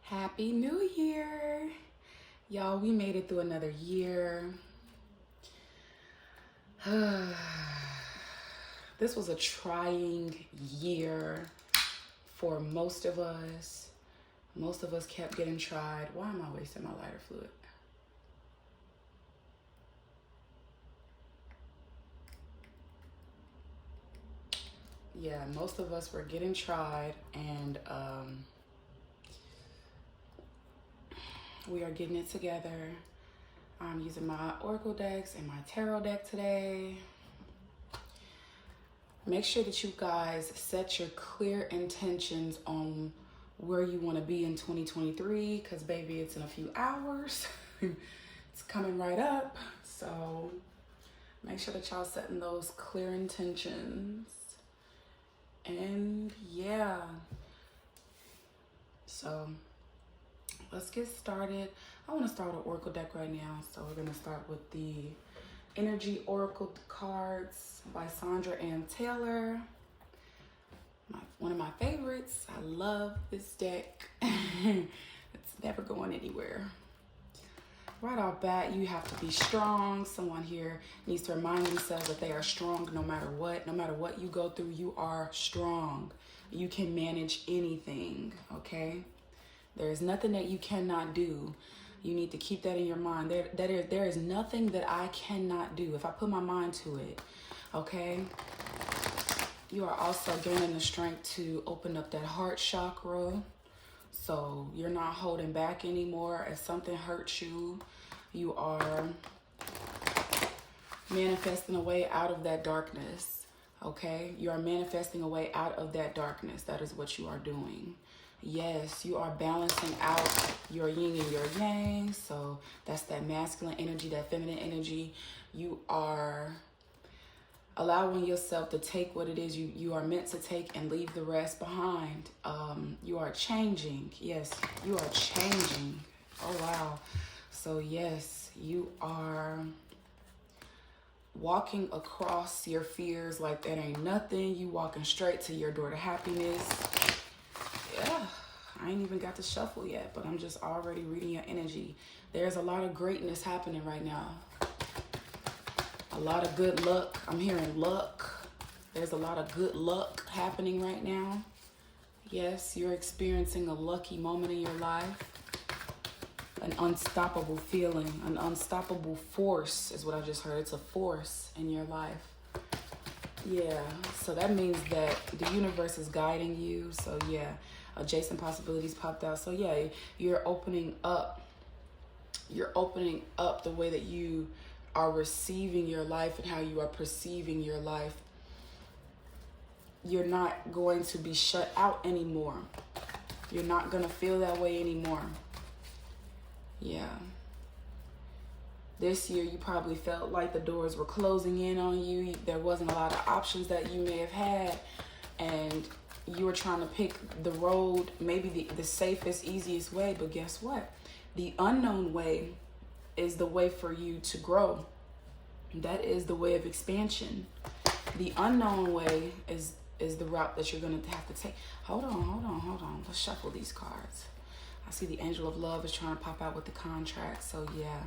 Happy New Year! Y'all, we made it through another year. This was a trying year for most of us. Most of us kept getting tried. Why am I wasting my lighter fluid? Yeah, most of us were getting tried, and we are getting it together. I'm using my Oracle decks and my Tarot deck today. Make sure that you guys set your clear intentions on where you want to be in 2023, because baby, it's in a few hours. It's coming right up. So make sure that y'all setting those clear intentions. And yeah, so let's get started. I want to start with Oracle deck right now. So we're going to start with the Energy Oracle cards by Sandra Ann Taylor. One of my favorites. I love this deck. It's never going anywhere. Right off bat, you have to be strong. Someone here needs to remind themselves that they are strong no matter what. No matter what you go through, you are strong. You can manage anything, okay? There is nothing that you cannot do. You need to keep that in your mind. There is nothing that I cannot do if I put my mind to it, okay? You are also gaining the strength to open up that heart chakra. So you're not holding back anymore. If something hurts you, you are manifesting a way out of that darkness, okay? You are manifesting a way out of that darkness. That is what you are doing. Yes, you are balancing out your yin and your yang. So that's that masculine energy, that feminine energy. You are allowing yourself to take what it is you are meant to take and leave the rest behind. You are changing. Yes, you are changing. Oh, wow. So yes, you are walking across your fears like that ain't nothing. You walking straight to your door to happiness. Yeah, I ain't even got to shuffle yet, but I'm just already reading your energy. There's a lot of greatness happening right now. A lot of good luck. I'm hearing luck. There's a lot of good luck happening right now. Yes, you're experiencing a lucky moment in your life. An unstoppable feeling, an unstoppable force is what I just heard. It's a force in your life. Yeah, so that means that the universe is guiding you. So yeah, adjacent possibilities popped out. So yeah, you're opening up the way that you are receiving your life and how you are perceiving your life. You're not going to be shut out anymore. You're not going to feel that way anymore. Yeah. This year, you probably felt like the doors were closing in on you. There wasn't a lot of options that you may have had. And you were trying to pick the road, maybe the safest, easiest way. But guess what? The unknown way is the way for you to grow. That is the way of expansion. The unknown way is the route that you're going to have to take. Hold on. Let's shuffle these cards. I see the Angel of Love is trying to pop out with the contract. So yeah,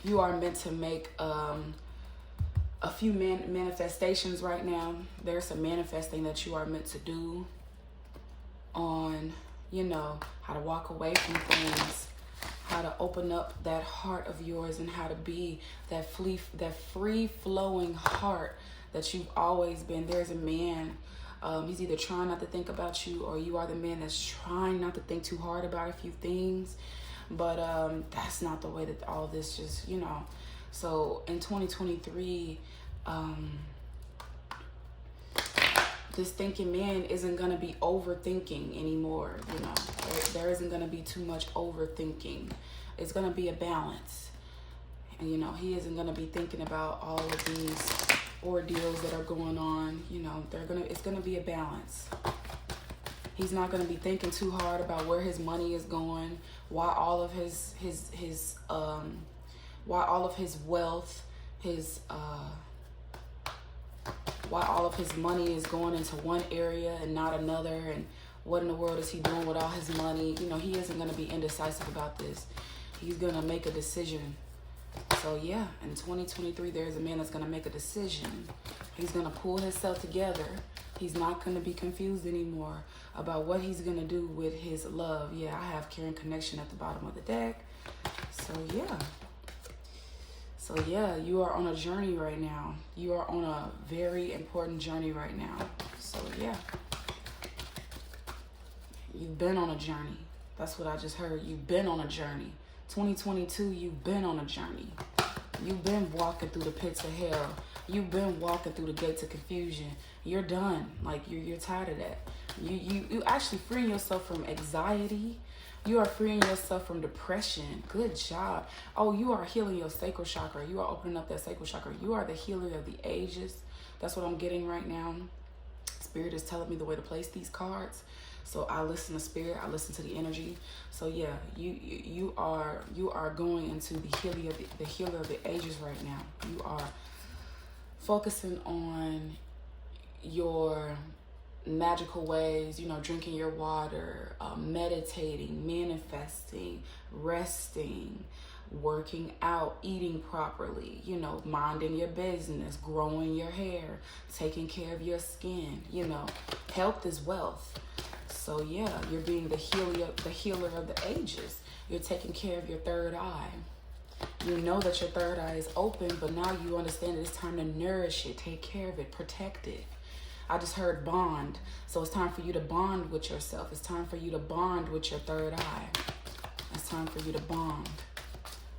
you are meant to make a few manifestations right now. There's some manifesting that you are meant to do on, how to walk away from things, how to open up that heart of yours, and how to be that free-flowing heart that you've always been. There's a man, he's either trying not to think about you, or you are the man that's trying not to think too hard about a few things. But that's not the way that all this just, So in 2023, this thinking man isn't going to be overthinking anymore, There isn't going to be too much overthinking. It's going to be a balance. And, he isn't going to be thinking about all of these ordeals that are going on. It's going to be a balance. He's not going to be thinking too hard about where his money is going, why all of his wealth, his why all of his money is going into one area and not another, and what in the world is he doing with all his money. You know, he isn't going to be indecisive about this. He's going to make a decision. So yeah, in 2023, there's a man that's going to make a decision. He's going to pull himself together. He's not going to be confused anymore about what he's going to do with his love. Yeah, I have Caring Connection at the bottom of the deck. So yeah, you are on a journey right now. You are on a very important journey right now. So yeah, you've been on a journey. That's what I just heard. You've been on a journey. 2022, you've been on a journey. You've been walking through the pits of hell. You've been walking through the gates of confusion. You're done. Like, you're tired of that. You actually freeing yourself from anxiety. You are freeing yourself from depression. Good job. Oh, you are healing your sacral chakra. You are opening up that sacral chakra. You are the healer of the ages. That's what I'm getting right now. Spirit is telling me the way to place these cards. So I listen to spirit, I listen to the energy. So yeah, you are going into the healer of the ages right now. You are focusing on your magical ways, you know, drinking your water, meditating, manifesting, resting, working out, eating properly, you know, minding your business, growing your hair, taking care of your skin. You know, health is wealth. So yeah, you're being the healer of the ages. You're taking care of your third eye. You know that your third eye is open, but now you understand that it's time to nourish it, take care of it, protect it. I just heard bond. So it's time for you to bond with yourself. It's time for you to bond with your third eye. It's time for you to bond.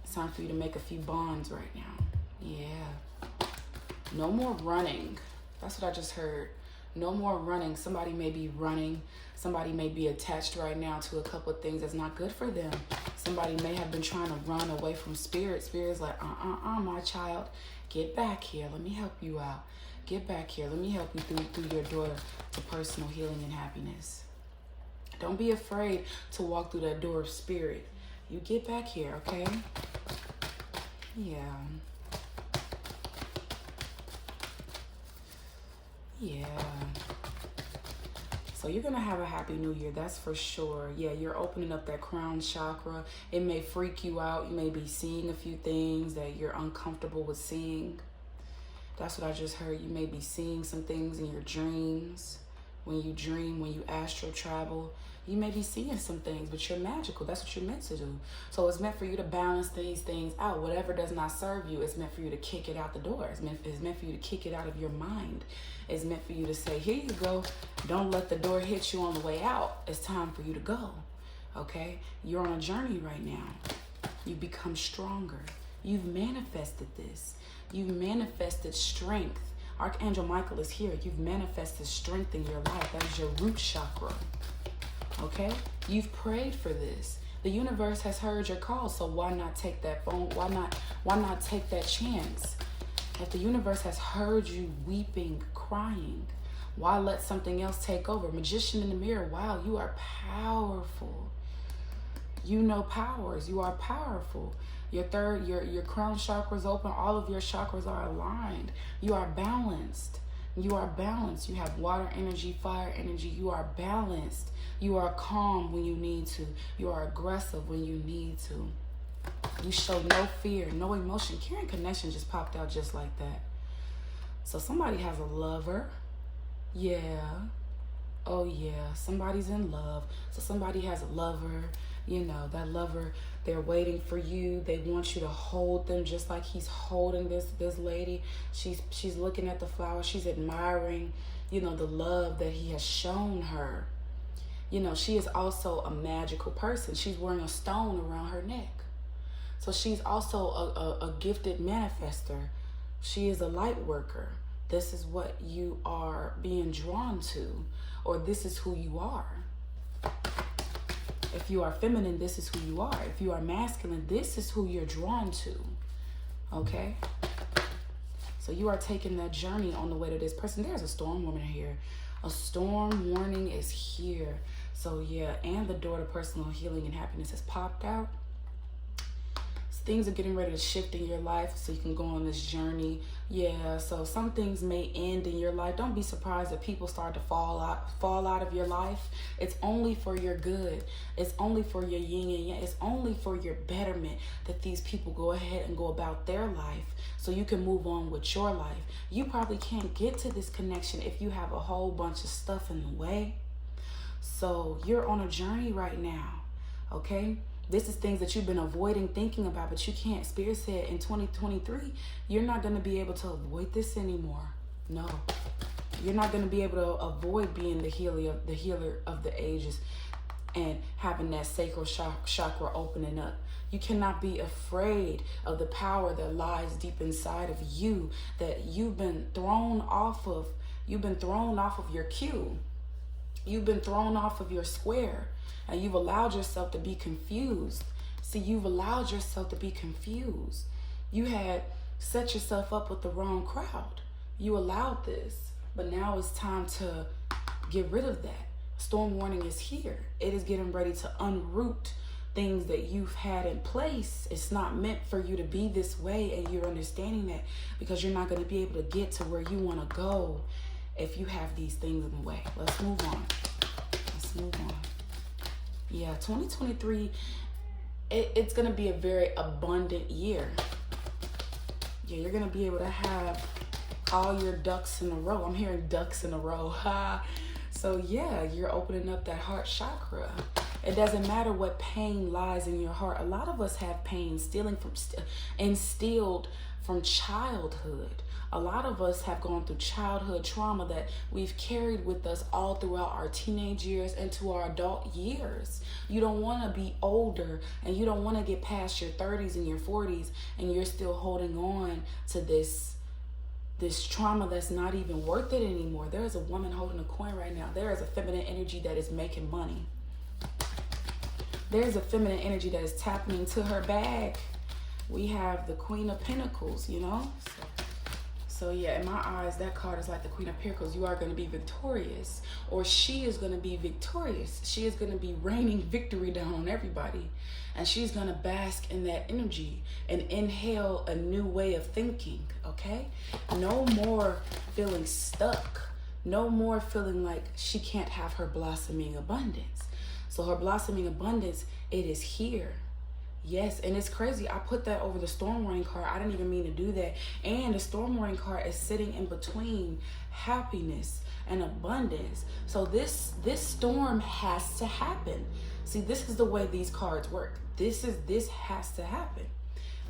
It's time for you to make a few bonds right now. Yeah. No more running. That's what I just heard. No more running. Somebody may be running. Somebody may be attached right now to a couple of things that's not good for them. Somebody may have been trying to run away from spirit. Spirit's like, my child, get back here. Let me help you out. Get back here. Let me help you through your door to personal healing and happiness. Don't be afraid to walk through that door of spirit. You get back here, okay? Yeah. Yeah. So you're going to have a happy new year, that's for sure. Yeah, you're opening up that crown chakra. It may freak you out. You may be seeing a few things that you're uncomfortable with seeing. That's what I just heard. You may be seeing some things in your dreams. When you dream, when you astral travel, you may be seeing some things, but you're magical. That's what you're meant to do. So it's meant for you to balance these things out. Whatever does not serve you, it's meant for you to kick it out the door. It's meant for you to kick it out of your mind. It's meant for you to say, here you go. Don't let the door hit you on the way out. It's time for you to go. Okay? You're on a journey right now. You've become stronger. You've manifested this. You've manifested strength. Archangel Michael is here. You've manifested strength in your life. That is your root chakra. Okay? You've prayed for this. The universe has heard your call, so why not take that phone? Why not take that chance? If the universe has heard you weeping, crying, why let something else take over? Magician in the mirror. Wow, you are powerful. You know powers. You are powerful. Your crown chakra is open. All of your chakras are aligned. You are balanced. You are balanced. You have water energy, fire energy. You are balanced. You are calm when you need to. You are aggressive when you need to. You show no fear, no emotion. Caring Connection just popped out just like that. So somebody has a lover. Yeah. Oh yeah. Somebody's in love. So somebody has a lover. You know, that lover, they're waiting for you. They want you to hold them just like he's holding this lady. She's looking at the flower. She's admiring, you know, the love that he has shown her. You know, she is also a magical person. She's wearing a stone around her neck. So she's also a gifted manifester. She is a light worker. This is what you are being drawn to, or this is who you are. If you are feminine, this is who you are. If you are masculine, this is who you're drawn to. Okay? So you are taking that journey on the way to this person. There's a storm warning here. A storm warning is here. So yeah, and the door to personal healing and happiness has popped out. things are getting ready to shift in your life so you can go on this journey. Yeah, so some things may end in your life. Don't be surprised that people start to fall out of your life. It's only for your good. It's only for your yin and yang. It's only for your betterment that these people go ahead and go about their life so you can move on with your life. You probably can't get to this connection if you have a whole bunch of stuff in the way. So you're on a journey right now, okay? This is things that you've been avoiding thinking about, but you can't. Spirit said in 2023, you're not going to be able to avoid this anymore. No, you're not going to be able to avoid being the healer of the ages and having that sacral chakra opening up. You cannot be afraid of the power that lies deep inside of you, that you've been thrown off of. You've been thrown off of your cue. You've been thrown off of your square, and you've allowed yourself to be confused. See, you've allowed yourself to be confused. You had set yourself up with the wrong crowd. You allowed this, but now it's time to get rid of that. Storm warning is here. It is getting ready to unroot things that you've had in place. It's not meant for you to be this way, and you're understanding that because you're not going to be able to get to where you want to go if you have these things in the way. Let's move on. Let's move on. Yeah, 2023, it's going to be a very abundant year. Yeah, you're going to be able to have all your ducks in a row. I'm hearing ducks in a row. So yeah, you're opening up that heart chakra. It doesn't matter what pain lies in your heart. A lot of us have pain instilled from childhood. A lot of us have gone through childhood trauma that we've carried with us all throughout our teenage years into our adult years. You don't want to be older, and you don't want to get past your 30s and your 40s, and you're still holding on to this trauma that's not even worth it anymore. There is a woman holding a coin right now. There is a feminine energy that is making money. There's a feminine energy that is tapping into her bag. We have the Queen of Pentacles, you know? So yeah, in my eyes, that card is like the Queen of Pentacles. You are going to be victorious, or she is going to be victorious. She is going to be raining victory down on everybody. And she's going to bask in that energy and inhale a new way of thinking, okay? No more feeling stuck. No more feeling like she can't have her blossoming abundance. So her blossoming abundance, it is here. Yes, and it's crazy. I put that over the storm warning card. I didn't even mean to do that. And the storm warning card is sitting in between happiness and abundance. So this storm has to happen. See, this is the way these cards work. This has to happen.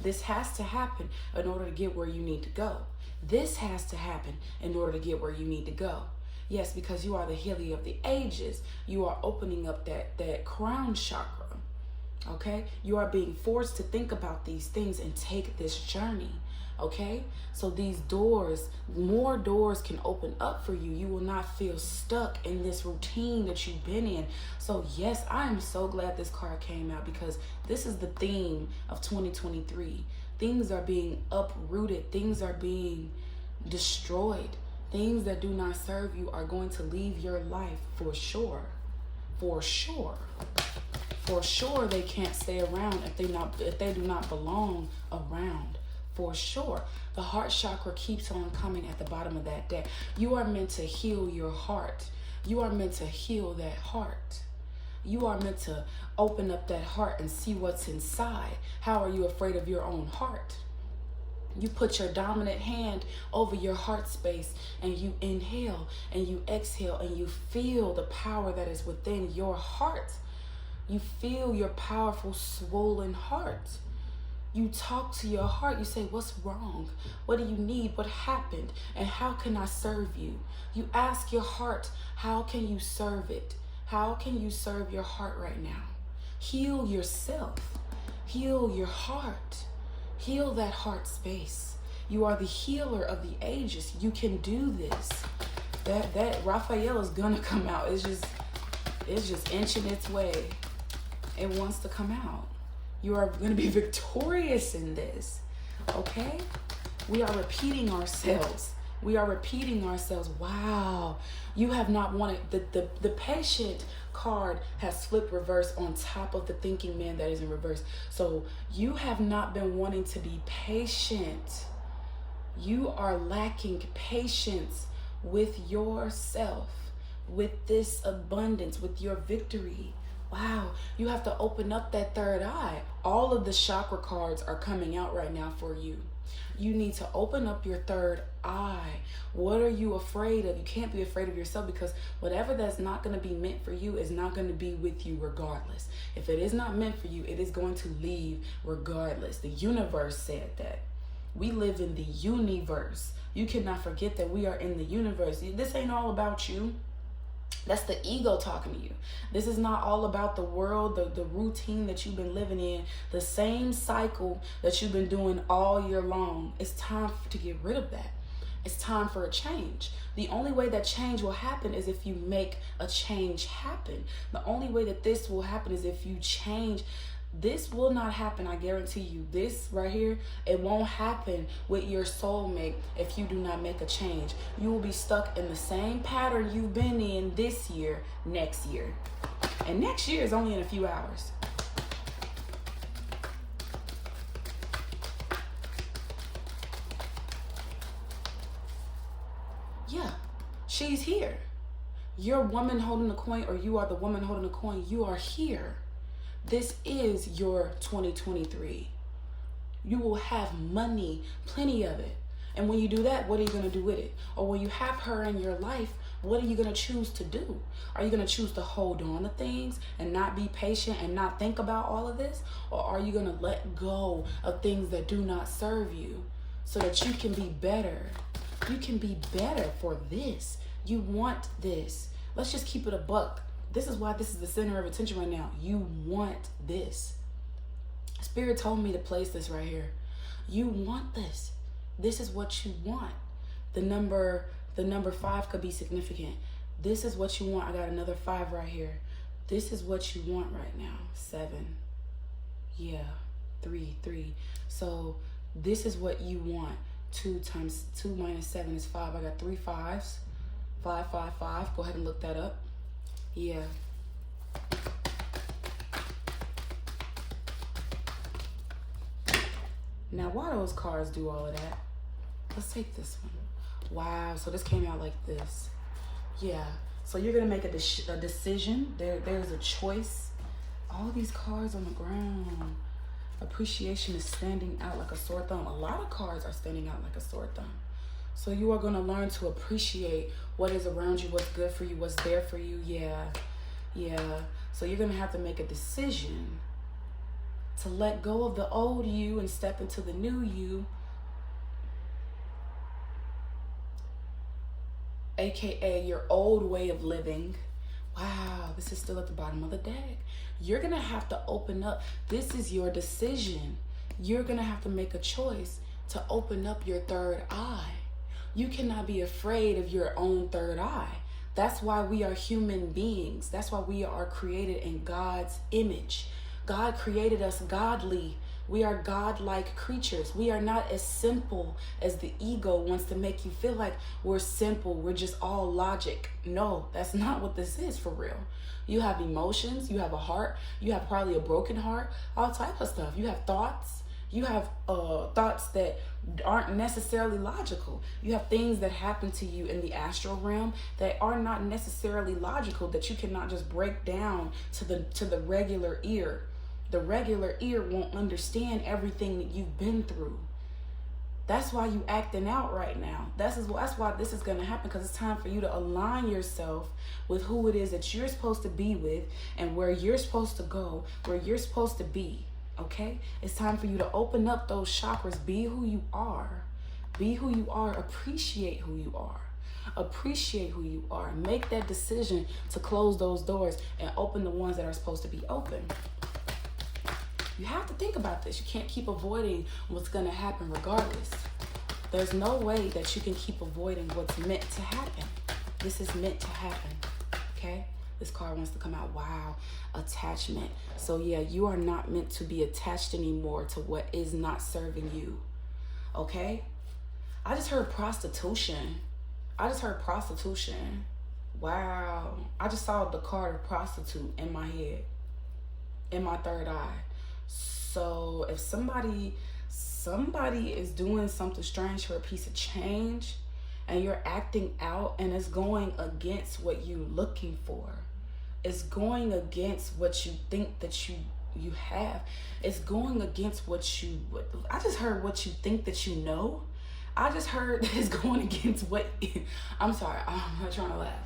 This has to happen in order to get where you need to go. This has to happen in order to get where you need to go. Yes, because you are the healer of the ages. You are opening up that crown chakra. Okay, you are being forced to think about these things and take this journey. Okay, so these doors, more doors can open up for you. You will not feel stuck in this routine that you've been in. So yes, I am so glad this card came out, because this is the theme of 2023. Things are being uprooted. Things are being destroyed. Things that do not serve you are going to leave your life for sure. For sure. For sure, they can't stay around if they do not belong around. For sure. The heart chakra keeps on coming at the bottom of that deck. You are meant to heal your heart. You are meant to heal that heart. You are meant to open up that heart and see what's inside. How are you afraid of your own heart? You put your dominant hand over your heart space, and you inhale and you exhale, and you feel the power that is within your heart. You feel your powerful, swollen heart. You talk to your heart. You say, what's wrong? What do you need? What happened? And how can I serve you? You ask your heart, how can you serve it? How can you serve your heart right now? Heal yourself. Heal your heart. Heal that heart space. You are the healer of the ages. You can do this. That Raphael is gonna come out. It's just inching its way. It wants to come out. You are going to be victorious in this. Okay? We are repeating ourselves. We are repeating ourselves. Wow, you have not wanted, the patient card has flipped reverse on top of the thinking man that is in reverse. So you have not been wanting to be patient. You are lacking patience with yourself, with this abundance, with your victory. Wow, you have to open up that third eye. All of the chakra cards are coming out right now for you. You need to open up your third eye. What are you afraid of? You can't be afraid of yourself, because whatever that's not going to be meant for you is not going to be with you regardless. If it is not meant for you, it is going to leave regardless. The universe said that. We live in the universe. You cannot forget that we are in the universe. This ain't all about you. That's the ego talking to you. This is not all about the world, the routine that you've been living in, the same cycle that you've been doing all year long. It's time to get rid of that. It's time for a change. The only way that change will happen is if you make a change happen. The only way that this will happen is if you change. This will not happen, I guarantee you. This right here, it won't happen with your soulmate if you do not make a change. You will be stuck in the same pattern you've been in this year, next year. And next year is only in a few hours. Yeah, she's here. You're a woman holding a coin, or you are the woman holding a coin. You are here. This is your 2023. You will have money, plenty of it. And when you do that, what are you going to do with it? Or when you have her in your life, what are you going to choose to do? Are you going to choose to hold on to things and not be patient and not think about all of this? Or are you going to let go of things that do not serve you so that you can be better? You can be better for this. You want this. Let's just keep it a buck. This is why this is the center of attention right now. You want this. Spirit told me to place this right here. You want this. This is what you want. The number 5 could be significant. This is what you want. I got another 5 right here. This is what you want right now. 7. Yeah. 3. So this is what you want. 2 times 2 minus 7 is 5. I got 3 5s. 5, 5, 5. Go ahead and look that up. Yeah. Now, why those cards do all of that? Let's take this one. Wow, so this came out like this. Yeah, so you're going to make a decision. There's a choice. All these cards on the ground. Appreciation is standing out like a sore thumb. A lot of cards are standing out like a sore thumb. So you are going to learn to appreciate what is around you, what's good for you, what's there for you. Yeah. So you're going to have to make a decision to let go of the old you and step into the new you. AKA your old way of living. Wow, this is still at the bottom of the deck. You're going to have to open up. This is your decision. You're going to have to make a choice to open up your third eye. You cannot be afraid of your own third eye. That's why we are human beings. That's why we are created in God's image. God created us godly. We are godlike creatures. We are not as simple as the ego wants to make you feel like we're simple. We're just all logic. No, that's not what this is for real. You have emotions. You have a heart. You have probably a broken heart. All type of stuff. You have thoughts. You have thoughts that aren't necessarily logical. You have things that happen to you in the astral realm that are not necessarily logical, that you cannot just break down to the regular ear. The regular ear won't understand everything that you've been through. That's why you acting out right now. That's why this is going to happen, because it's time for you to align yourself with who it is that you're supposed to be with and where you're supposed to go, where you're supposed to be. Okay? It's time for you to open up those chakras. Be who you are. Be who you are. Appreciate who you are. Appreciate who you are. Make that decision to close those doors and open the ones that are supposed to be open. You have to think about this. You can't keep avoiding what's going to happen regardless. There's no way that you can keep avoiding what's meant to happen. This is meant to happen. Okay? This card wants to come out. Wow. Attachment. So yeah, you are not meant to be attached anymore to what is not serving you. Okay? I just heard prostitution. I just heard prostitution. Wow. I just saw the card of prostitute in my head, in my third eye. So if somebody is doing something strange for a piece of change, and you're acting out, and it's going against what you're looking for, it's going against what you think that you have, it's going against I just heard what you think that you know. I just heard that it's going against what I'm sorry, I'm not trying to laugh.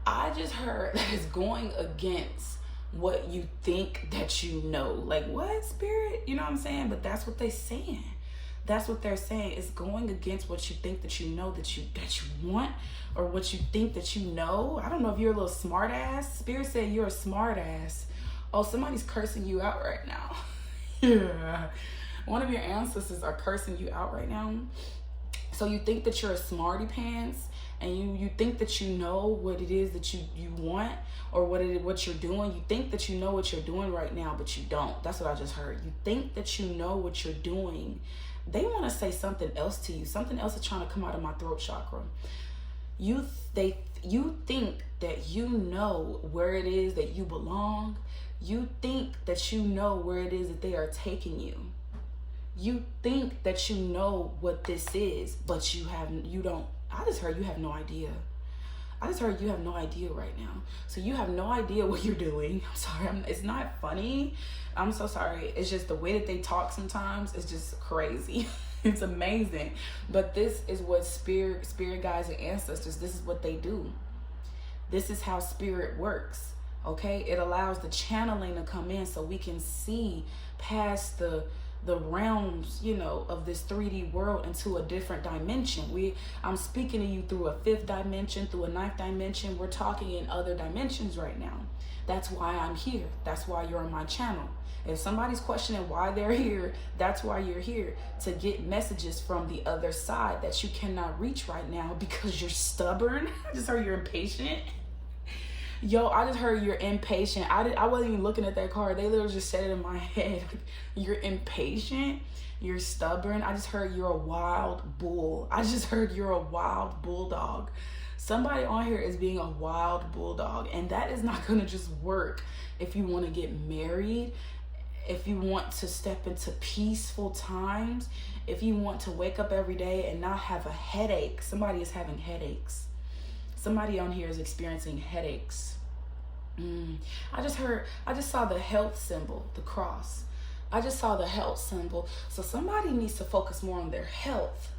I just heard that it's going against what you think that you know. Like, what, Spirit? You know what I'm saying? But that's what they're saying. That's what they're saying. It's going against what you think that you know, that you want, or what you think that you know. I don't know if you're a little smart ass. Spirit said you're a smart ass. Oh, somebody's cursing you out right now. Yeah. One of your ancestors are cursing you out right now. So you think that you're a smarty pants, and you think that you know what it is that you want, or what you're doing. You think that you know what you're doing right now, but you don't. That's what I just heard. You think that you know what you're doing. They want to say something else to you. Something else is trying to come out of my throat chakra. You think that you know where it is that you belong. You think that you know where it is that they are taking you. You think that you know what this is, but you don't. I just heard you have no idea. I just heard you have no idea right now. So you have no idea what you're doing. I'm sorry. It's not funny. I'm so sorry. It's just the way that they talk sometimes is just crazy. It's amazing. But this is what spirit guides and ancestors, this is what they do. This is how spirit works. Okay? It allows the channeling to come in so we can see past the realms, you know, of this 3D world into a different dimension. I'm speaking to you through a 5th dimension, through a 9th dimension. We're talking in other dimensions right now. That's why I'm here. That's why you're on my channel. If somebody's questioning why they're here, that's why you're here, to get messages from the other side that you cannot reach right now because you're stubborn. I just heard you're impatient. Yo, I just heard you're impatient. I wasn't even looking at that card. They literally just said it in my head. You're impatient. You're stubborn. I just heard you're a wild bull. I just heard you're a wild bulldog. Somebody on here is being a wild bulldog. And that is not going to just work if you want to get married, if you want to step into peaceful times, if you want to wake up every day and not have a headache. Somebody is having headaches. Somebody on here is experiencing headaches. I just saw the health symbol, the cross. I just saw the health symbol. So somebody needs to focus more on their health.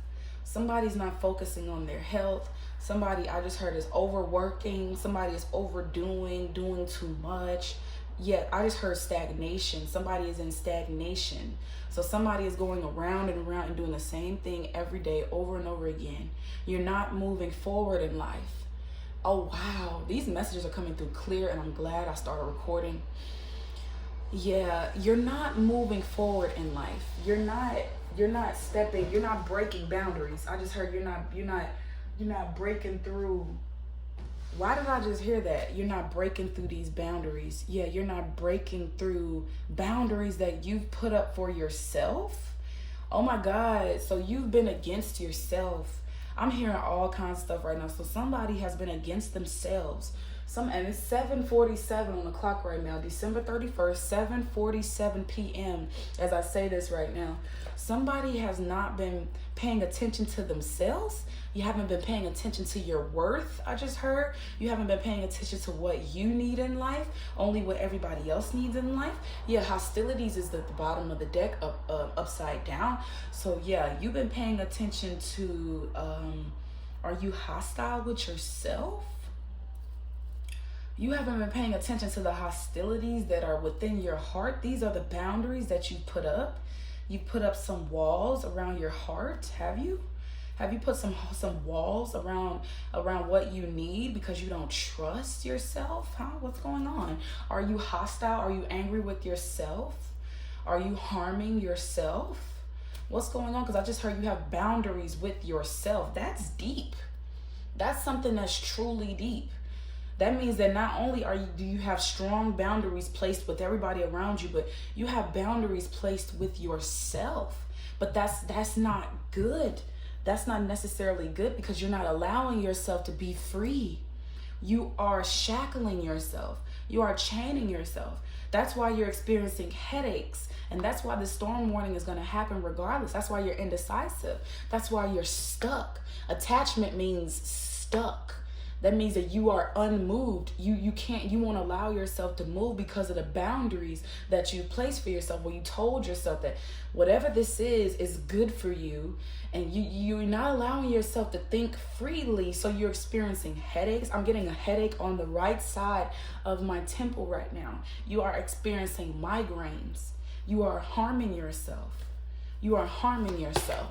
Somebody's not focusing on their health. Somebody, I just heard, is overworking. Somebody is overdoing, doing too much. Yeah, I just heard stagnation. Somebody is in stagnation. So somebody is going around and around and doing the same thing every day over and over again. You're not moving forward in life. Oh, wow. These messages are coming through clear, and I'm glad I started recording. Yeah, you're not moving forward in life. You're not stepping, you're not breaking boundaries. I just heard you're not breaking through. Why did I just hear that? You're not breaking through these boundaries. Yeah, you're not breaking through boundaries that you've put up for yourself. Oh my God. So you've been against yourself. I'm hearing all kinds of stuff right now. So somebody has been against themselves. And it's 7:47 on the clock right now, December 31st, 7:47 p.m. as I say this right now. Somebody has not been paying attention to themselves. You haven't been paying attention to your worth, I just heard. You haven't been paying attention to what you need in life, only what everybody else needs in life. Yeah, hostilities is at the bottom of the deck, upside down. So yeah, you've been paying attention to, are you hostile with yourself? You haven't been paying attention to the hostilities that are within your heart. These are the boundaries that you put up. You put up some walls around your heart, have you? Have you put some walls around what you need because you don't trust yourself? Huh? What's going on? Are you hostile? Are you angry with yourself? Are you harming yourself? What's going on? Because I just heard you have boundaries with yourself. That's deep. That's something that's truly deep. That means that not only do you have strong boundaries placed with everybody around you, but you have boundaries placed with yourself. But that's not good. that's not necessarily good, because you're not allowing yourself to be free. You are shackling yourself. You are chaining yourself. That's why you're experiencing headaches. And that's why the storm warning is going to happen regardless. That's why you're indecisive. That's why you're stuck. Attachment means stuck. That means that you are unmoved. You won't allow yourself to move because of the boundaries that you placed for yourself, where you told yourself that whatever this is good for you, and you're not allowing yourself to think freely, so you're experiencing headaches. I'm getting a headache on the right side of my temple right now. You are experiencing migraines. You are harming yourself. You are harming yourself.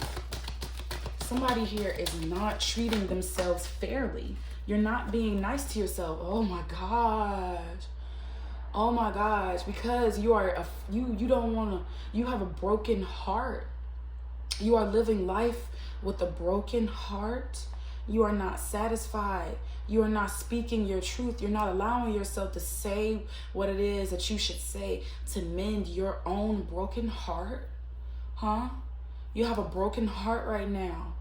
Somebody here is not treating themselves fairly. You're not being nice to yourself. Oh my gosh. Oh my gosh. Because you are you have a broken heart. You are living life with a broken heart. You are not satisfied. You are not speaking your truth. You're not allowing yourself to say what it is that you should say to mend your own broken heart. Huh? You have a broken heart right now.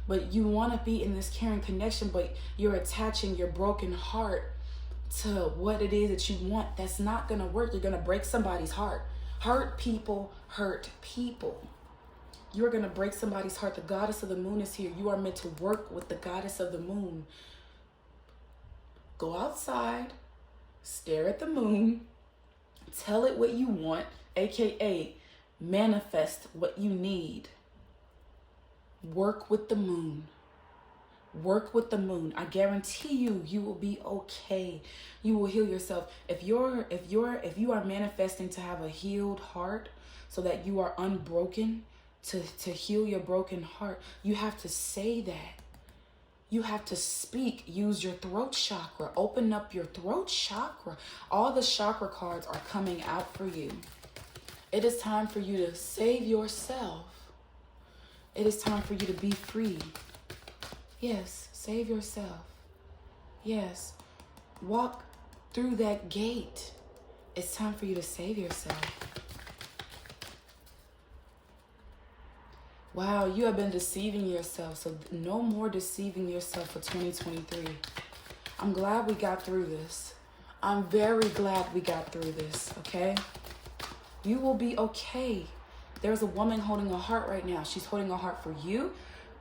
But you want to be in this caring connection, but you're attaching your broken heart to what it is that you want. That's not going to work. You're going to break somebody's heart. Hurt people hurt people. You're going to break somebody's heart. The goddess of the moon is here. You are meant to work with the goddess of the moon. Go outside, stare at the moon, tell it what you want, aka manifest what you need. Work with the moon. Work with the moon. I guarantee you will be okay. You will heal yourself. If you are manifesting to have a healed heart, so that you are unbroken, to heal your broken heart, you have to say that. You have to speak. Use your throat chakra. Open up your throat chakra. All the chakra cards are coming out for you. It is time for you to save yourself. It is time for you to be free. Yes, save yourself. Yes, walk through that gate. It's time for you to save yourself. Wow, you have been deceiving yourself, so no more deceiving yourself for 2023. I'm glad we got through this. I'm very glad we got through this, okay? You will be okay. There's a woman holding a heart right now. She's holding a heart for you,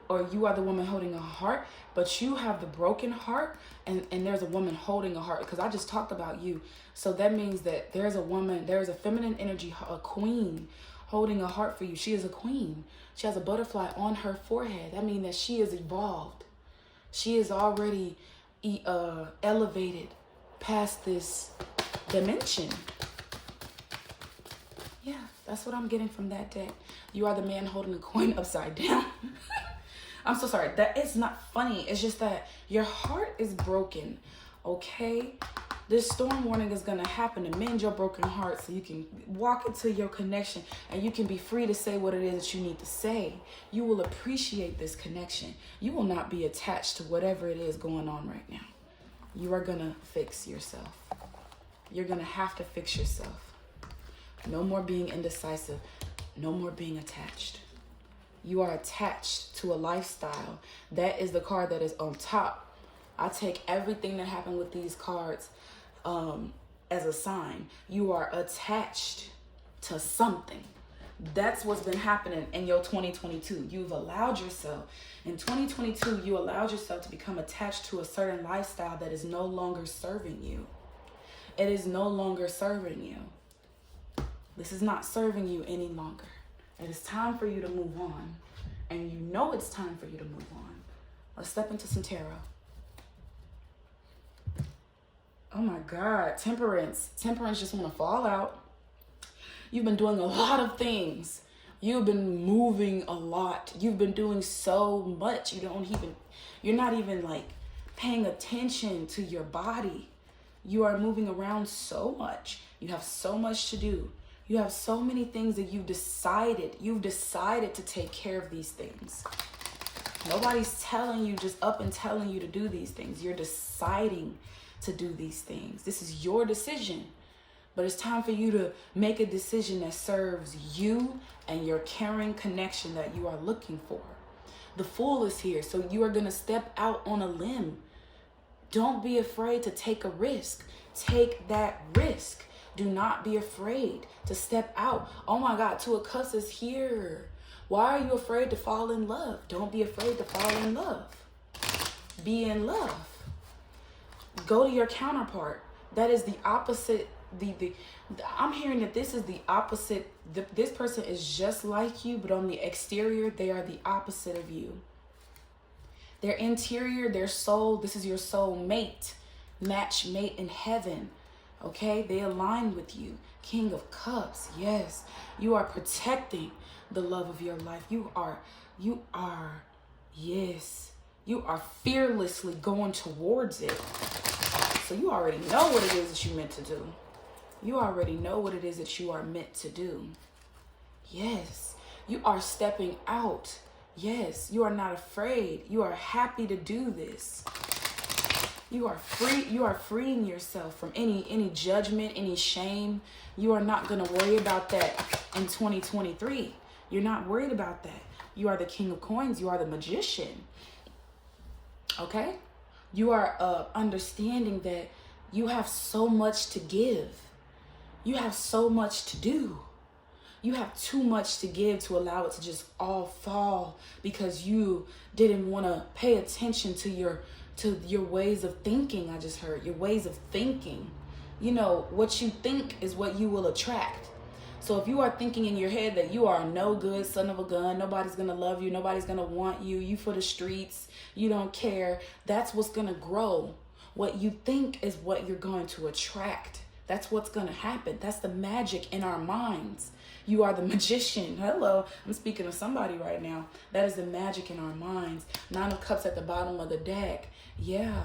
or you are the woman holding a heart, but you have the broken heart, and there's a woman holding a heart, because I just talked about you. So that means that there's a woman, there's a feminine energy, a queen, holding a heart for you. She is a queen. She has a butterfly on her forehead. That means that she is evolved. She is already elevated past this dimension. Yeah, that's what I'm getting from that deck. You are the man holding a coin upside down. I'm so sorry. That it's not funny. It's just that your heart is broken, okay? This storm warning is going to happen to mend your broken heart, so you can walk into your connection and you can be free to say what it is that you need to say. You will appreciate this connection. You will not be attached to whatever it is going on right now. You are going to fix yourself. You're going to have to fix yourself. No more being indecisive. No more being attached. You are attached to a lifestyle. That is the card that is on top. I take everything that happened with these cards as a sign. You are attached to something. That's what's been happening in your 2022. You've allowed yourself, in 2022, you allowed yourself to become attached to a certain lifestyle that is no longer serving you. It is no longer serving you. This is not serving you any longer. It is time for you to move on. And you know it's time for you to move on. Let's step into some tarot. Oh my God, Temperance. Temperance just want to fall out. You've been doing a lot of things. You've been moving a lot. You've been doing so much. You're not even like paying attention to your body. You are moving around so much. You have so much to do. You have so many things that you've decided to take care of these things. Nobody's telling you, just up and telling you to do these things. You're deciding to do these things. This is your decision. But it's time for you to make a decision that serves you and your caring connection that you are looking for. The Fool is here. So you are going to step out on a limb. Don't be afraid to take a risk. Take that risk. Do not be afraid to step out. Oh my God, Two of Cups is here. Why are you afraid to fall in love? Don't be afraid to fall in love. Be in love. Go to your counterpart. That is the opposite. I'm hearing that this is the opposite. This person is just like you, but on the exterior, they are the opposite of you. Their interior, their soul, this is your soul mate, match mate in heaven. Okay, they align with you. King of Cups, yes. You are protecting the love of your life. You are, yes. You are fearlessly going towards it. So you already know what it is that you're meant to do. You already know what it is that you are meant to do. Yes, you are stepping out. Yes, you are not afraid. You are happy to do this. You are free. You are freeing yourself from any judgment, any shame. You are not going to worry about that in 2023. You're not worried about that. You are the King of Coins. You are the Magician. Okay? You are understanding that you have so much to give. You have so much to do. You have too much to give to allow it to just all fall because you didn't want to pay attention to your ways of thinking. I just heard your ways of thinking. You know, what you think is what you will attract. So if you are thinking in your head that you are a no good son of a gun, nobody's going to love you, nobody's going to want you, you for the streets, you don't care, that's what's going to grow. What you think is what you're going to attract. That's what's going to happen. That's the magic in our minds. You are the magician. Hello, I'm speaking to somebody right now. That is the magic in our minds. 9 of Cups at the bottom of the deck. Yeah.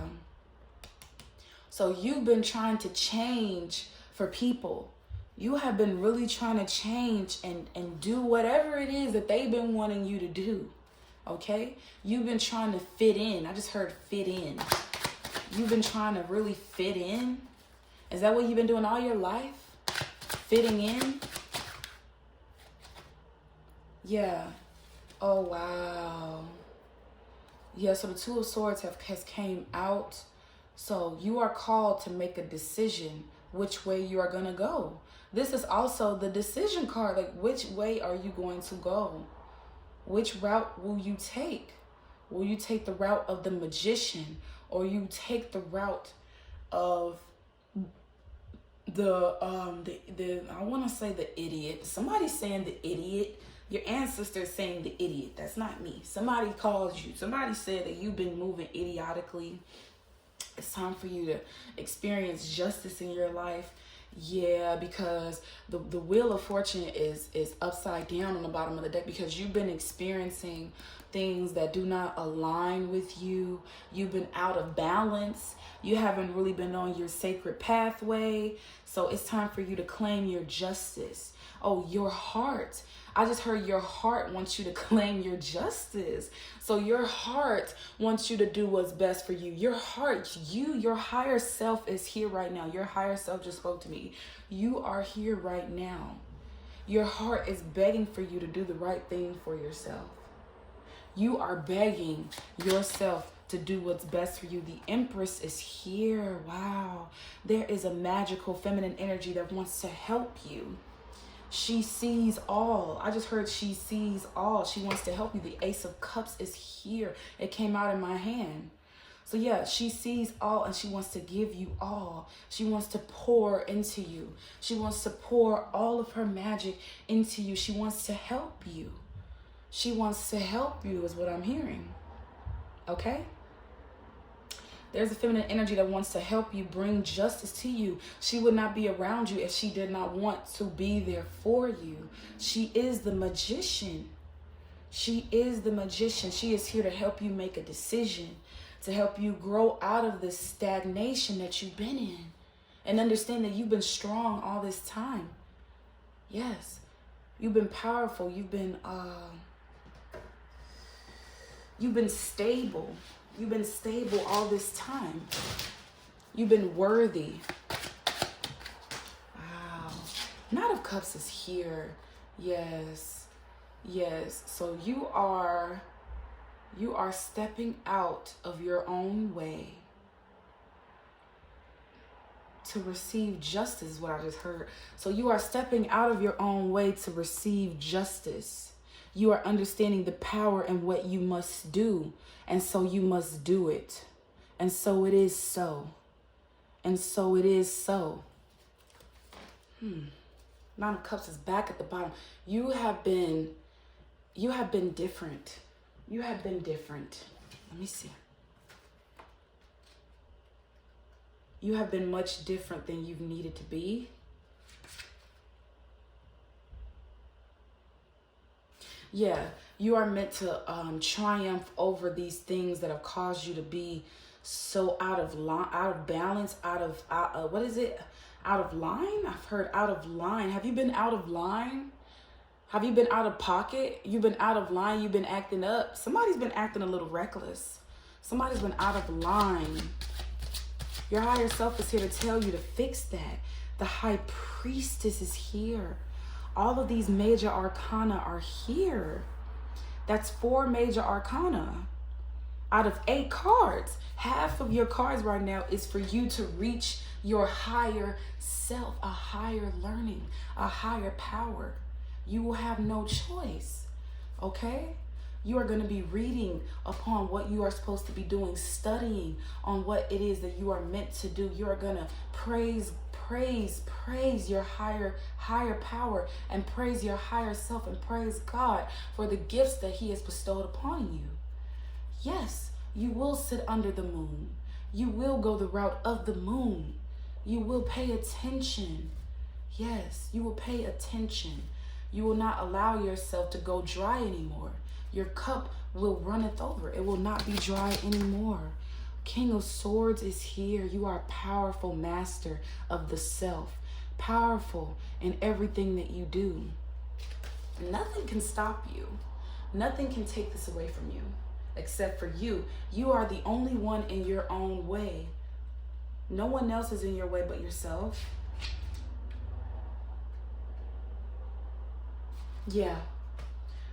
So you've been trying to change for people. You have been really trying to change and do whatever it is that they've been wanting you to do. Okay? You've been trying to fit in. I just heard fit in. You've been trying to really fit in. Is that what you've been doing all your life? Fitting in? Yeah. Oh, wow. Yeah, so the Two of Swords has came out. So you are called to make a decision which way you are going to go. This is also the decision card. Like, which way are you going to go? Which route will you take? Will you take the route of the magician, or you take the route of the I want to say the idiot. Somebody's saying the idiot. Your ancestors saying the idiot. That's not me. Somebody calls you. Somebody said that you've been moving idiotically. It's time for you to experience justice in your life. Yeah, because the Wheel of Fortune is upside down on the bottom of the deck because you've been experiencing things that do not align with you. You've been out of balance. You haven't really been on your sacred pathway. So it's time for you to claim your justice. Oh, your heart. I just heard your heart wants you to claim your justice. So your heart wants you to do what's best for you. Your heart, your higher self is here right now. Your higher self just spoke to me. You are here right now. Your heart is begging for you to do the right thing for yourself. You are begging yourself to do what's best for you. The Empress is here. Wow. There is a magical feminine energy that wants to help you. She sees all. I just heard she sees all. She wants to help you. The Ace of Cups is here. It came out in my hand. So yeah, she sees all and she wants to give you all. She wants to pour into you. She wants to pour all of her magic into you. She wants to help you. She wants to help you is what I'm hearing. Okay? There's a feminine energy that wants to help you bring justice to you. She would not be around you if she did not want to be there for you. She is the magician. She is the magician. She is here to help you make a decision, to help you grow out of this stagnation that you've been in and understand that you've been strong all this time. Yes, you've been powerful. You've been stable. You've been stable all this time. You've been worthy. Wow. Knight of Cups is here. Yes. Yes. So you are You are stepping out of your own way to receive justice, is what I just heard. So you are stepping out of your own way to receive justice. You are understanding the power and what you must do. And so you must do it. And so it is so. And so it is so. Nine of Cups is back at the bottom. You have been different. You have been different. Let me see. You have been much different than you've needed to be. Yeah, you are meant to triumph over these things that have caused you to be so out of line, out of balance, what is it? Out of line? I've heard out of line. Have you been out of line? Have you been out of pocket? You've been out of line. You've been acting up. Somebody's been acting a little reckless. Somebody's been out of line. Your higher self is here to tell you to fix that. The High Priestess is here. All of these major arcana are here. That's 4 major arcana out of 8 cards. Half of your cards right now is for you to reach your higher self, a higher learning, a higher power. You will have no choice, okay? You are going to be reading upon what you are supposed to be doing, studying on what it is that you are meant to do. You are going to praise your higher power and praise your higher self and praise God for the gifts that he has bestowed upon you. Yes, you will sit under the moon. You will go the route of the moon. You will pay attention. Yes, you will pay attention. You will not allow yourself to go dry anymore. Your cup will runneth over. It will not be dry anymore. King of Swords is here. You are a powerful master of the self. Powerful in everything that you do. Nothing can stop you. Nothing can take this away from you except for you. You are the only one in your own way. No one else is in your way but yourself. Yeah.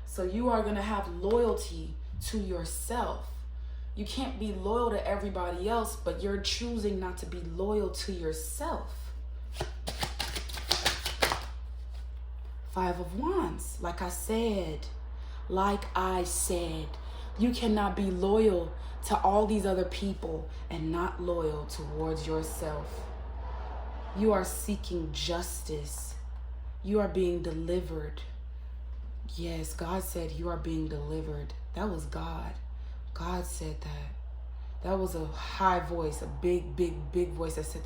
So you are going to have loyalty to yourself. You can't be loyal to everybody else, but you're choosing not to be loyal to yourself. 5 of Wands. Like I said, you cannot be loyal to all these other people and not loyal towards yourself. You are seeking justice. You are being delivered. Yes, God said you are being delivered. That was God. God said that. That was a high voice, a big voice that said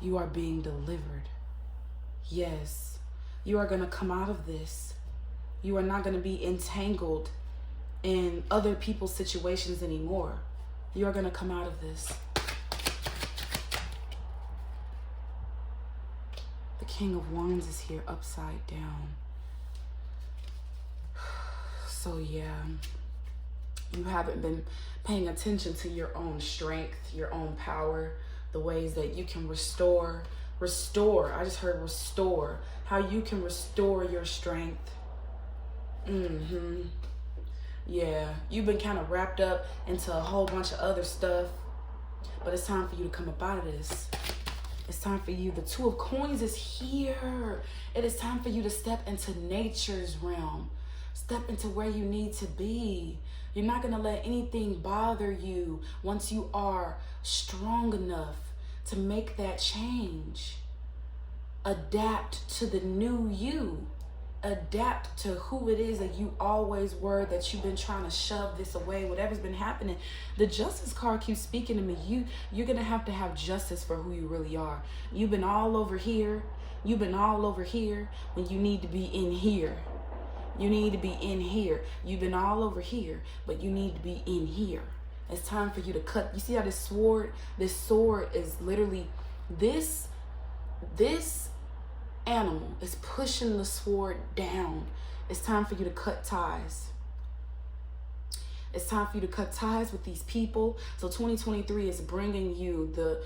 you are being delivered. Yes, you are going to come out of this. You are not going to be entangled in other people's situations anymore. You are going to come out of this. The King of Wands is here upside down. So yeah, you haven't been paying attention to your own strength, your own power, the ways that you can restore. I just heard restore. How you can restore your strength. Yeah, you've been kind of wrapped up into a whole bunch of other stuff, but it's time for you to come up out of this. It's time for you. The 2 of Coins is here. It is time for you to step into nature's realm. Step into where you need to be. You're not going to let anything bother you once you are strong enough to make that change. Adapt to the new you. Adapt to who it is that you always were, that you've been trying to shove this away, whatever's been happening. The Justice card keeps speaking to me. You're going to have justice for who you really are. You've been all over here. You've been all over here when you need to be in here. You need to be in here. You've been all over here, but you need to be in here. It's time for you to cut. You see how this sword is literally this animal is pushing the sword down. It's time for you to cut ties. It's time for you to cut ties with these people. So 2023 is bringing you the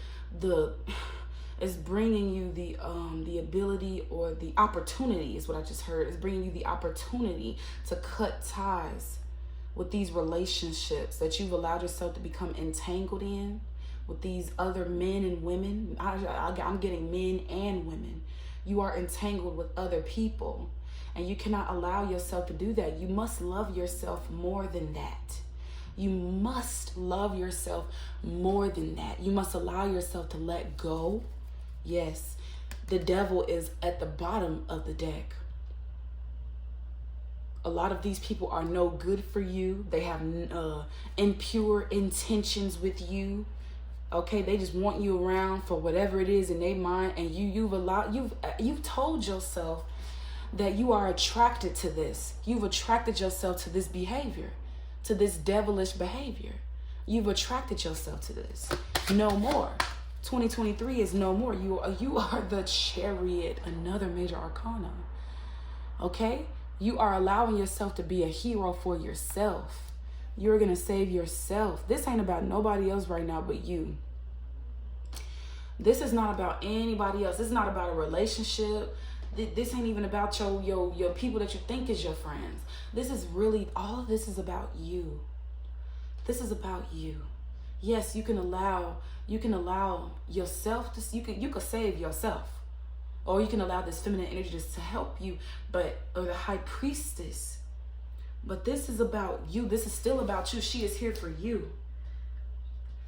ability, or the opportunity is what I just heard. It's bringing you the opportunity to cut ties with these relationships that you've allowed yourself to become entangled in, with these other men and women. I'm getting men and women. You are entangled with other people, and you cannot allow yourself to do that. You must love yourself more than that. You must love yourself more than that. You must allow yourself to let go. Yes, the devil is at the bottom of the deck. A lot of these people are no good for you. They have impure intentions with you. Okay, they just want you around for whatever it is in their mind, and you've told yourself that you are attracted to this. You've attracted yourself to this behavior, to this devilish behavior. You've attracted yourself to this. No more. 2023 is no more. You are the Chariot, another major arcana. Okay? You are allowing yourself to be a hero for yourself. You're going to save yourself. This ain't about nobody else right now but you. This is not about anybody else. This is not about a relationship. This ain't even about your people that you think is your friends. This is really, all of this is about you. This is about you. Yes, you can allow yourself to, you could save yourself. Or you can allow this feminine energy just to help you, or the high priestess. But this is about you. This is still about you. She is here for you.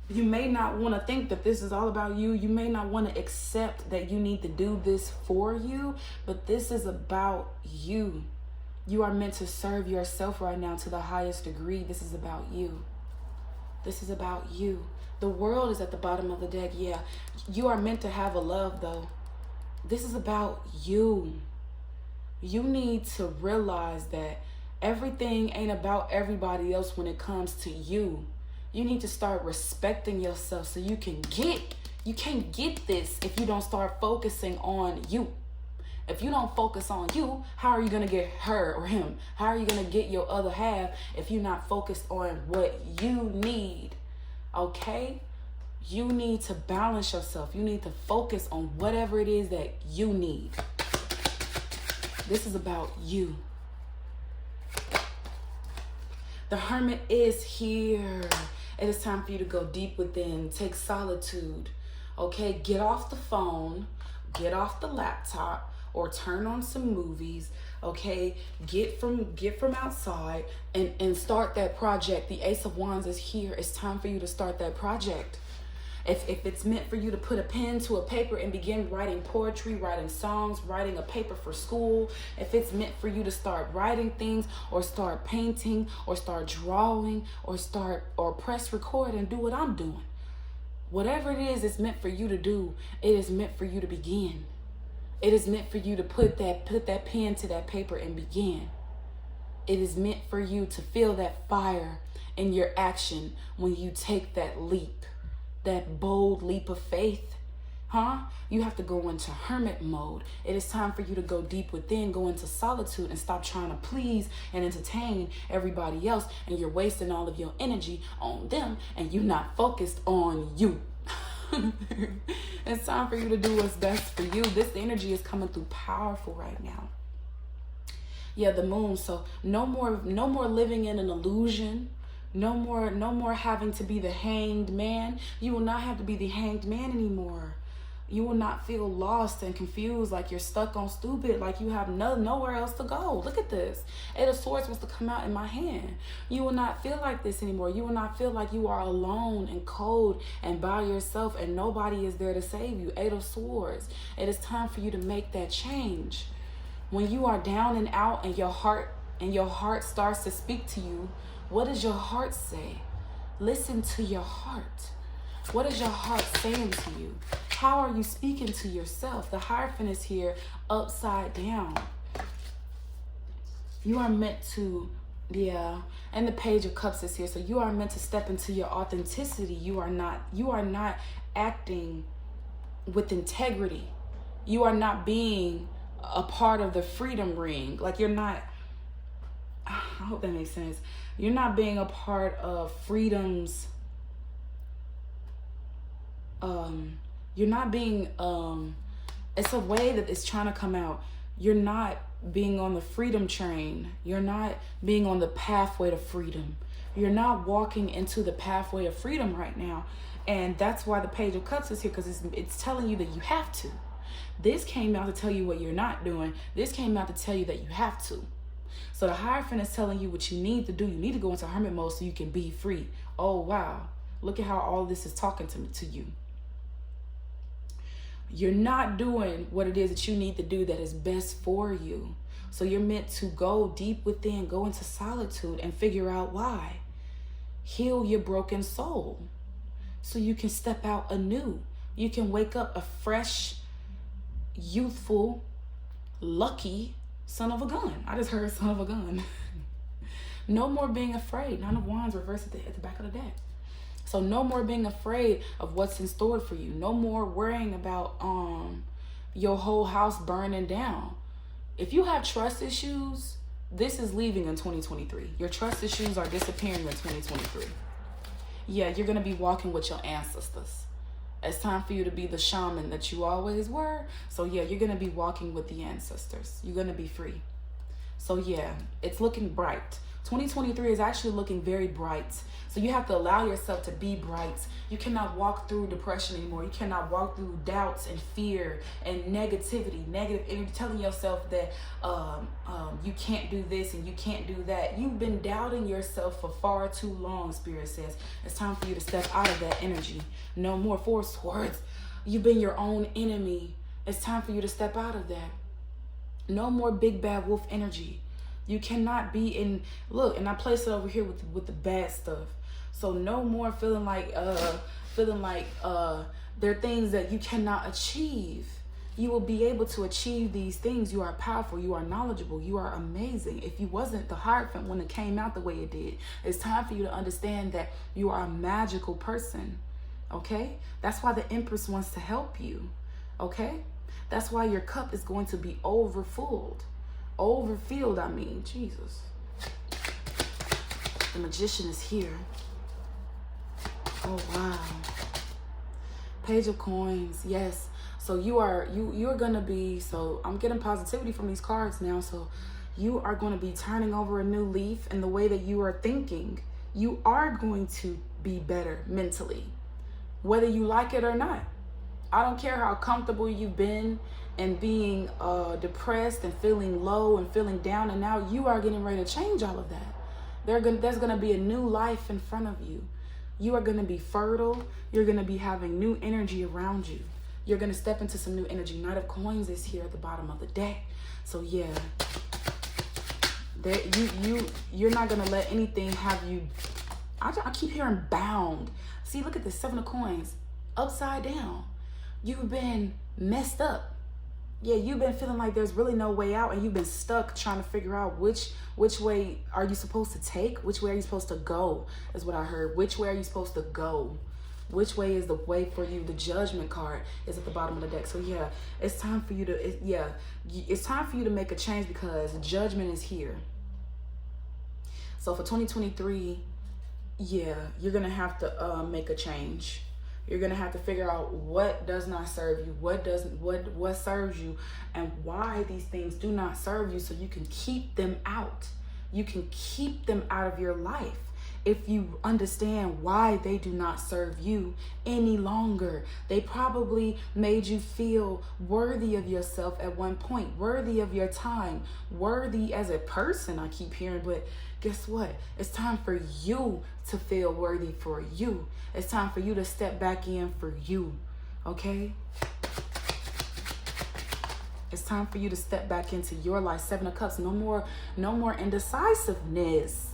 You may not want to think that this is all about you. You may not want to accept that you need to do this for you, but this is about you. You are meant to serve yourself right now to the highest degree. This is about you. This is about you. The world is at the bottom of the deck. Yeah, you are meant to have a love though. This is about you. You need to realize that everything ain't about everybody else when it comes to you. You need to start respecting yourself so you can't get this if you don't start focusing on you. If you don't focus on you, how are you going to get her or him? How are you going to get your other half if you're not focused on what you need? Okay? You need to balance yourself. You need to focus on whatever it is that you need. This is about you. The Hermit is here. It is time for you to go deep within. Take solitude. Okay? Get off the phone. Get off the laptop. Or turn on some movies. Okay? Get from outside and start that project. The Ace of Wands is here. It's time for you to start that project. If it's meant for you to put a pen to a paper and begin writing poetry, writing songs, writing a paper for school, if it's meant for you to start writing things or start painting or start drawing or press record and do what I'm doing, whatever it is it's meant for you to do, it is meant for you to begin. It is meant for you to put that pen to that paper and begin. It is meant for you to feel that fire in your action when you take that leap. That bold leap of faith, You have to go into hermit mode. It is time for you to go deep within, go into solitude and stop trying to please and entertain everybody else. And you're wasting all of your energy on them and you're not focused on you. It's time for you to do what's best for you. This energy is coming through powerful right now. Yeah, the moon. So no more living in an illusion. No more having to be the hanged man. You will not have to be the hanged man anymore. You will not feel lost and confused like you're stuck on stupid, like you have nowhere else to go. Look at this. Eight of Swords wants to come out in my hand. You will not feel like this anymore. You will not feel like you are alone and cold and by yourself and nobody is there to save you. Eight of Swords. It is time for you to make that change. When you are down and out and your heart starts to speak to you, what does your heart say? Listen to your heart. What is your heart saying to you? How are you speaking to yourself? The Hierophant is here upside down. You are meant to, and the Page of Cups is here. So you are meant to step into your authenticity. You are not acting with integrity. You are not being a part of the freedom ring. Like you're not, I hope that makes sense. You're not being a part of freedom's, you're not being, it's a way that it's trying to come out. You're not being on the freedom train. You're not being on the pathway to freedom. You're not walking into the pathway of freedom right now. And that's why the Page of Cups is here, because it's telling you that you have to. This came out to tell you what you're not doing. This came out to tell you that you have to. So the Hierophant is telling you what you need to do. You need to go into hermit mode so you can be free. Oh, wow. Look at how all this is talking to you. You're not doing what it is that you need to do that is best for you. So you're meant to go deep within, go into solitude and figure out why. Heal your broken soul so you can step out anew. You can wake up a fresh, youthful, lucky son of a gun. I just heard son of a gun. No more being afraid. Nine of Wands reversed at the back of the deck. So no more being afraid of what's in store for you. No more worrying about your whole house burning down. If you have trust issues, this is leaving in 2023. Your trust issues are disappearing in 2023. Yeah, you're going to be walking with your ancestors. It's time for you to be the shaman that you always were. So yeah, you're going to be walking with the ancestors. You're going to be free. So yeah, it's looking bright. 2023 is actually looking very bright. So you have to allow yourself to be bright. You cannot walk through depression anymore. You cannot walk through doubts and fear and negativity, negative energy, telling yourself that you can't do this and you can't do that. You've been doubting yourself for far too long, Spirit says. It's time for you to step out of that energy. No more Four Swords. You've been your own enemy. It's time for you to step out of that. No more big bad wolf energy. You cannot be in, look, and I place it over here with the bad stuff. So no more feeling like there are things that you cannot achieve. You will be able to achieve these things. You are powerful. You are knowledgeable. You are amazing. If you wasn't the Hierophant when it came out the way it did, it's time for you to understand that you are a magical person. Okay? That's why the Empress wants to help you. Okay? That's why your cup is going to be overfilled. Overfilled, I mean, Jesus. The Magician is here. Oh wow. Page of Coins, yes. So you're gonna be, so I'm getting positivity from these cards now. So you are going to be turning over a new leaf in the way that you are thinking. You are going to be better mentally, whether you like it or not. I don't care how comfortable you've been and being depressed and feeling low and feeling down, and now you are getting ready to change all of that. There's going to be a new life in front of you. You are going to be fertile. You're going to be having new energy around you. You're going to step into some new energy. Knight of Coins is here at the bottom of the deck. So yeah, you're not going to let anything have you. I keep hearing bound. See, look at this, 7 of Coins upside down. You've been messed up. Yeah, you've been feeling like there's really no way out, and you've been stuck trying to figure out which way are you supposed to take? Which way are you supposed to go is what I heard. Which way are you supposed to go? Which way is the way for you? The Judgment card is at the bottom of the deck. So yeah, it's time for you to, it's time for you to make a change because Judgment is here. So for 2023, yeah, you're going to have to make a change. You're going to have to figure out what does not serve you, what serves you, and why these things do not serve you, so you can keep them out. You can keep them out of your life if you understand why they do not serve you any longer. They probably made you feel worthy of yourself at one point, worthy of your time, worthy as a person, I keep hearing, but guess what? It's time for you to feel worthy for you. It's time for you to step back in for you, okay? It's time for you to step back into your life. 7 of Cups, no more indecisiveness.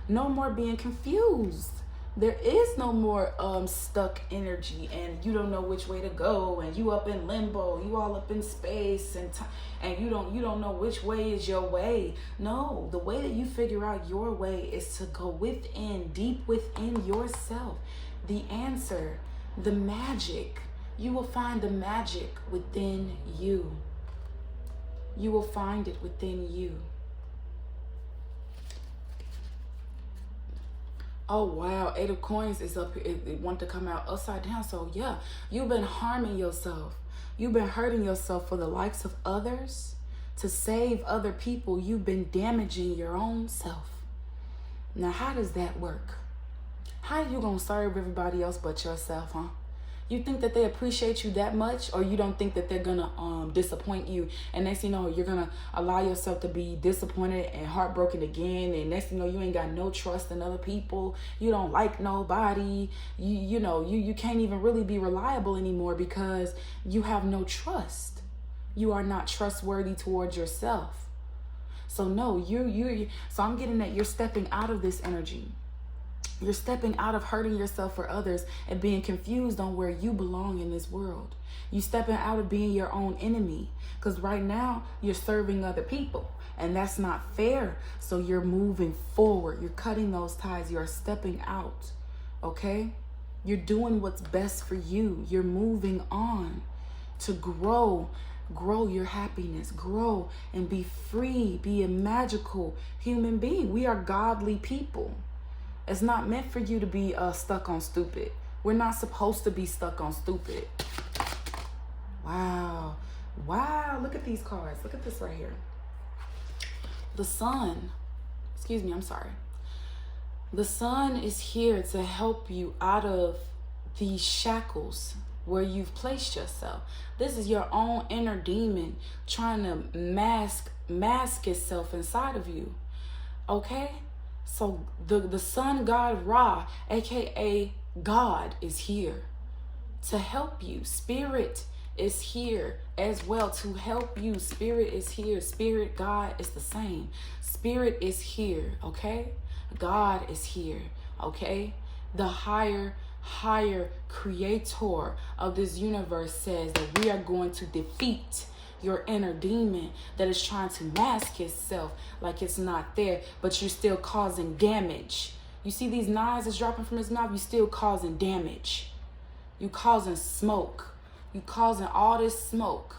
No more being confused. There is no more stuck energy and you don't know which way to go and you up in limbo, you all up in space and you don't know which way is your way. No, the way that you figure out your way is to go within, deep within yourself. The answer, the magic. You will find the magic within you. You will find it within you. Oh wow, 8 of Coins is up here. It want to come out upside down. So yeah, you've been harming yourself. You've been hurting yourself for the likes of others. to save other people, you've been damaging your own self. Now, how does that work? How are you going to serve everybody else but yourself, huh? You think that they appreciate you that much, or you don't think that they're going to disappoint you? And next thing you know, you're going to allow yourself to be disappointed and heartbroken again. And next thing you know, you ain't got no trust in other people. You don't like nobody. You can't even really be reliable anymore because you have no trust. You are not trustworthy towards yourself. So no, so I'm getting that you're stepping out of this energy. You're stepping out of hurting yourself for others and being confused on where you belong in this world. You're stepping out of being your own enemy, because right now you're serving other people, and that's not fair. So you're moving forward. You're cutting those ties. You're stepping out, okay? You're doing what's best for you. You're moving on to grow your happiness, grow and be free, be a magical human being. We are godly people. It's not meant for you to be stuck on stupid. We're not supposed to be stuck on stupid. Wow. Look at these cards. Look at this right here. The sun, the sun is here to help you out of these shackles where you've placed yourself. This is your own inner demon trying to mask itself inside of you. Okay? So the sun god Ra, aka God, is here to help you. Spirit is here as well to help you. Spirit is here. Spirit, God is the same. Spirit is here, okay? God is here, okay? The higher creator of this universe says that we are going to defeat your inner demon that is trying to mask itself like it's not there, but you're still causing damage. You see these knives that's dropping from his mouth? You're still causing damage. You causing smoke. You causing all this smoke.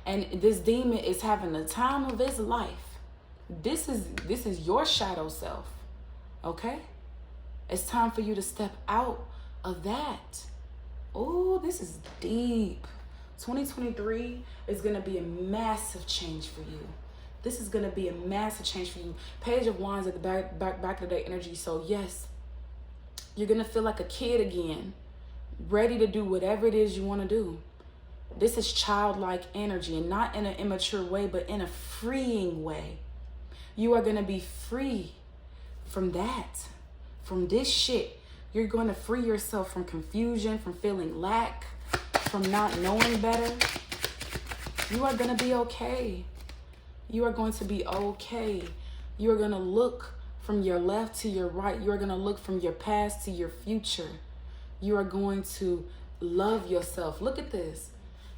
And this demon is having the time of his life. This is your shadow self. Okay? It's time for you to step out of that. Oh, this is deep. 2023 is going to be a massive change for you. This is going to be a massive change for you. Page of Wands at the back of the day energy. So yes, you're going to feel like a kid again, ready to do whatever it is you want to do. This is childlike energy, and not in an immature way, but in a freeing way. You are going to be free from that, from this shit. You're going to free yourself from confusion, from feeling lack, from not knowing better. You are going to be okay. You are going to be okay. You are going to look from your left to your right. You are going to look from your past to your future. You are going to love yourself. Look at this.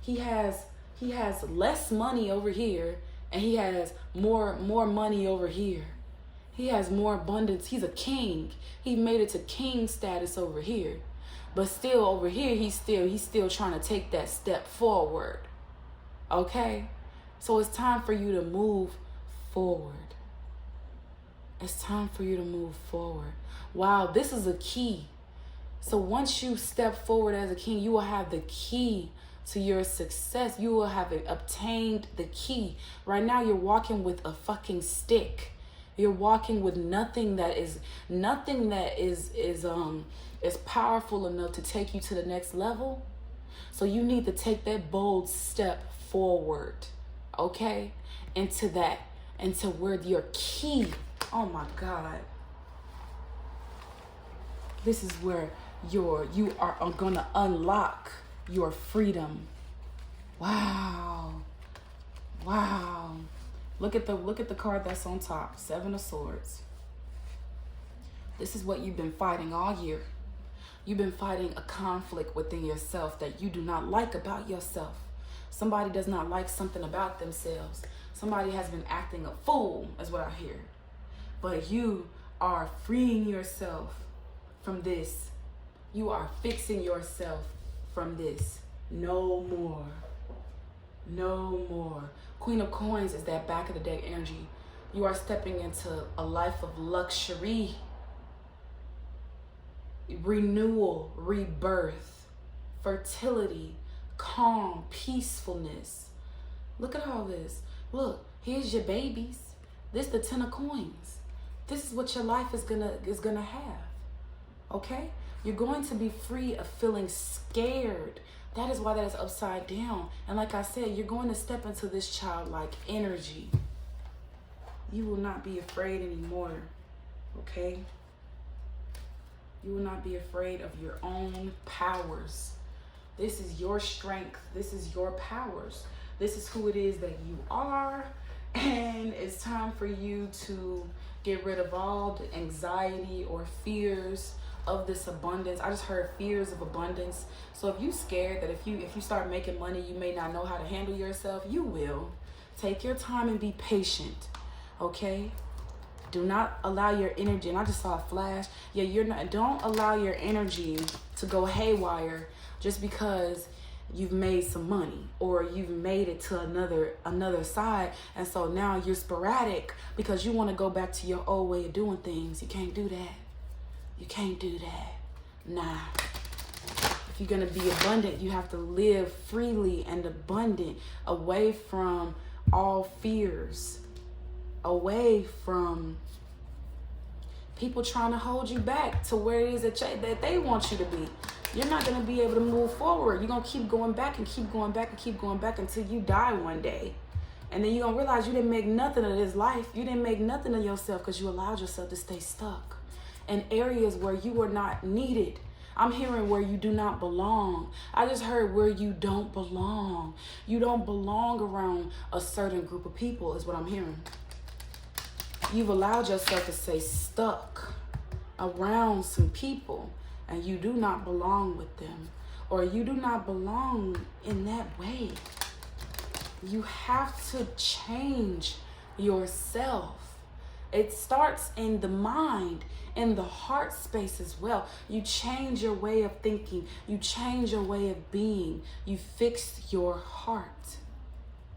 He has less money over here, and he has more money over here. He has more abundance. He's a king. He made it to king status over here. But still over here, he's still trying to take that step forward. Okay? So it's time for you to move forward. It's time for you to move forward. Wow, this is a key. So once you step forward as a king, you will have the key to your success. You will have obtained the key. Right now, you're walking with a fucking stick. You're walking with nothing that is powerful enough to take you to the next level. So you need to take that bold step forward, okay? Into where your key, oh my God. This is where you are gonna unlock your freedom. Wow. Look at the card that's on top, 7 of Swords. This is what you've been fighting all year. You've been fighting a conflict within yourself that you do not like about yourself. Somebody does not like something about themselves. Somebody has been acting a fool, is what I hear. But you are freeing yourself from this. You are fixing yourself from this. No more. No more. Queen of Coins is that back of the deck energy. You are stepping into a life of luxury, renewal, rebirth, fertility, calm, peacefulness. Look at all this. Look, here's your babies. This the 10 of coins. This is what your life is gonna have. Okay? You're going to be free of feeling scared. That is why that is upside down. And like I said, you're going to step into this childlike energy. You will not be afraid anymore. Okay? You will not be afraid of your own powers. This is your strength. This is your powers. This is who it is that you are. And it's time for you to get rid of all the anxiety or fears of this abundance. I just heard fears of abundance. So if you're scared that if you start making money, you may not know how to handle yourself, you will. Take your time and be patient. Okay? Do not allow your energy, and I just saw a flash. Yeah, don't allow your energy to go haywire just because you've made some money or you've made it to another side, and so now you're sporadic because you want to go back to your old way of doing things. You can't do that. You can't do that. Nah. If you're going to be abundant, you have to live freely and abundant, away from all fears, away from people trying to hold you back to where it is that they want you to be. You're not going to be able to move forward. You're going to keep going back and keep going back and keep going back until you die one day. And then you're going to realize you didn't make nothing of this life. You didn't make nothing of yourself because you allowed yourself to stay stuck in areas where you were not needed. I'm hearing where you do not belong. I just heard where you don't belong. You don't belong around a certain group of people is what I'm hearing. You've allowed yourself to stay stuck around some people, and you do not belong with them, or you do not belong in that way. You have to change yourself. It starts in the mind, in the heart space as well. You change your way of thinking. You change your way of being. You fix your heart.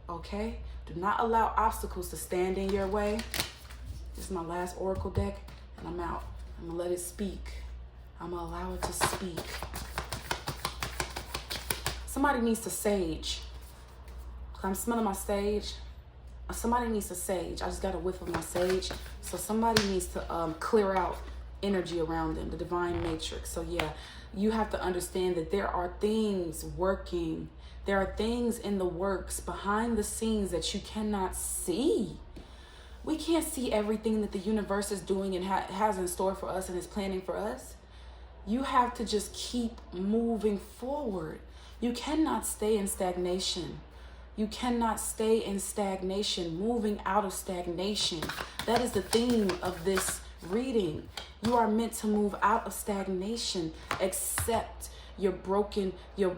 Okay? Do not allow obstacles to stand in your way. This is my last oracle deck, and I'm out. I'm going to let it speak. I'm going to allow it to speak. Somebody needs to sage. I'm smelling my sage. Somebody needs to sage. I just got a whiff of my sage. So somebody needs to clear out energy around them, the divine matrix. So yeah, you have to understand that there are things working. There are things in the works behind the scenes that you cannot see. We can't see everything that the universe is doing and has in store for us and is planning for us. You have to just keep moving forward. You cannot stay in stagnation. You cannot stay in stagnation, moving out of stagnation. That is the theme of this reading. You are meant to move out of stagnation, accept your broken, your